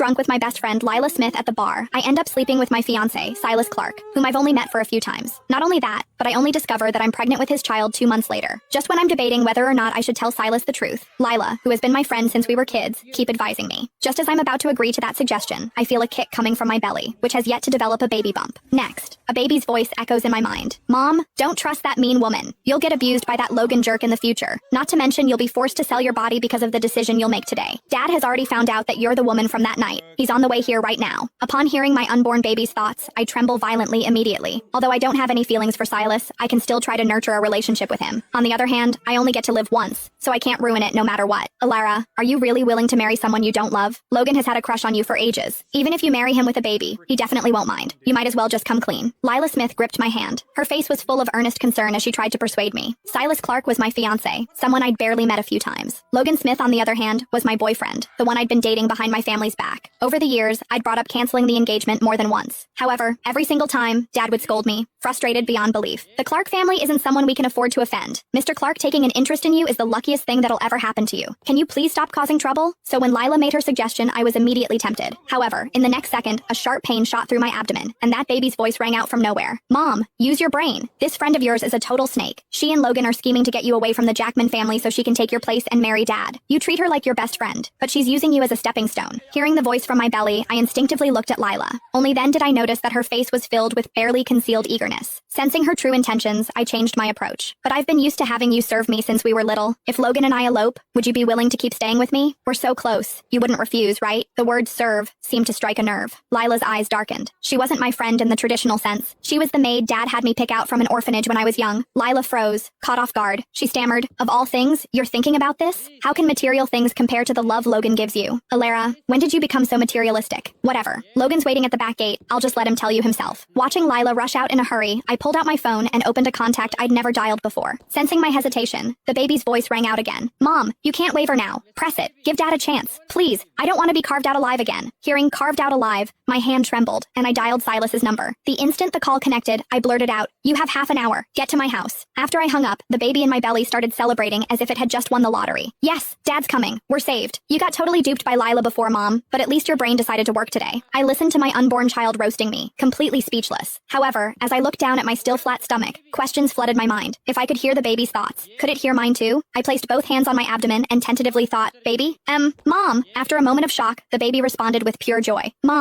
drunk with my best friend Lila Smith at the bar, I end up sleeping with my fiancé, Silas Clark, whom I've only met for a few times. Not only that, but I only discover that I'm pregnant with his child 2 months later. Just when I'm debating whether or not I should tell Silas the truth, Lila, who has been my friend since we were kids, keep advising me. Just as I'm about to agree to that suggestion, I feel a kick coming from my belly, which has yet to develop a baby bump. Next, a baby's voice echoes in my mind. Mom, don't trust that mean woman. You'll get abused by that Logan jerk in the future. Not to mention you'll be forced to sell your body because of the decision you'll make today. Dad has already found out that you're the woman from that night. He's on the way here right now. Upon hearing my unborn baby's thoughts, I tremble violently immediately. Although I don't have any feelings for Silas, I can still try to nurture a relationship with him. On the other hand, I only get to live once, so I can't ruin it no matter what. Alara, are you really willing to marry someone you don't love? Logan has had a crush on you for ages. Even if you marry him with a baby, he definitely won't mind. You might as well just come clean. Lila Smith gripped my hand. Her face was full of earnest concern as she tried to persuade me. Silas Clark was my fiancé, someone I'd barely met a few times. Logan Smith, on the other hand, was my boyfriend, the one I'd been dating behind my family's back. Over the years, I'd brought up canceling the engagement more than once. However, every single time, Dad would scold me, frustrated beyond belief. The Clark family isn't someone we can afford to offend. Mr. Clark taking an interest in you is the luckiest thing that'll ever happen to you. Can you please stop causing trouble? So when Lila made her suggestion, I was immediately tempted. However, in the next second, a sharp pain shot through my abdomen, and that baby's voice rang out from nowhere. Mom, use your brain. This friend of yours is a total snake. She and Logan are scheming to get you away from the Jackman family so she can take your place and marry Dad. You treat her like your best friend, but she's using you as a stepping stone. Hearing the voice from my belly, I instinctively looked at Lila. Only then did I notice that her face was filled with barely concealed eagerness. Sensing her true intentions, I changed my approach. But I've been used to having you serve me since we were little. If Logan and I elope, would you be willing to keep staying with me? We're so close. You wouldn't refuse, right? The word serve seemed to strike a nerve. Lila's eyes darkened. She wasn't my friend in the traditional sense. She was the maid Dad had me pick out from an orphanage when I was young. Lila froze, caught off guard. She stammered, "Of all things, you're thinking about this? How can material things compare to the love Logan gives you?" Alara, when did you become so materialistic? Whatever. Logan's waiting at the back gate. I'll just let him tell you himself. Watching Lila rush out in a hurry, I pulled out my phone and opened a contact I'd never dialed before. Sensing my hesitation, the baby's voice rang out again. Mom, you can't waver now. Press it. Give Dad a chance. Please, I don't want to be carved out alive again. Hearing carved out alive, my hand trembled, and I dialed Silas's number. The instant the call connected, I blurted out, "You have half an hour. Get to my house." After I hung up, the baby in my belly started celebrating as if it had just won the lottery. Yes, Dad's coming. We're saved. You got totally duped by Lila before, Mom, but at least your brain decided to work today. I listened to my unborn child roasting me, completely speechless. However, as I looked down at my still flat stomach, questions flooded my mind. If I could hear the baby's thoughts, could it hear mine too? I placed both hands on my abdomen and tentatively thought, "Baby? Mom." After a moment of shock, the baby responded with pure joy. "Mom."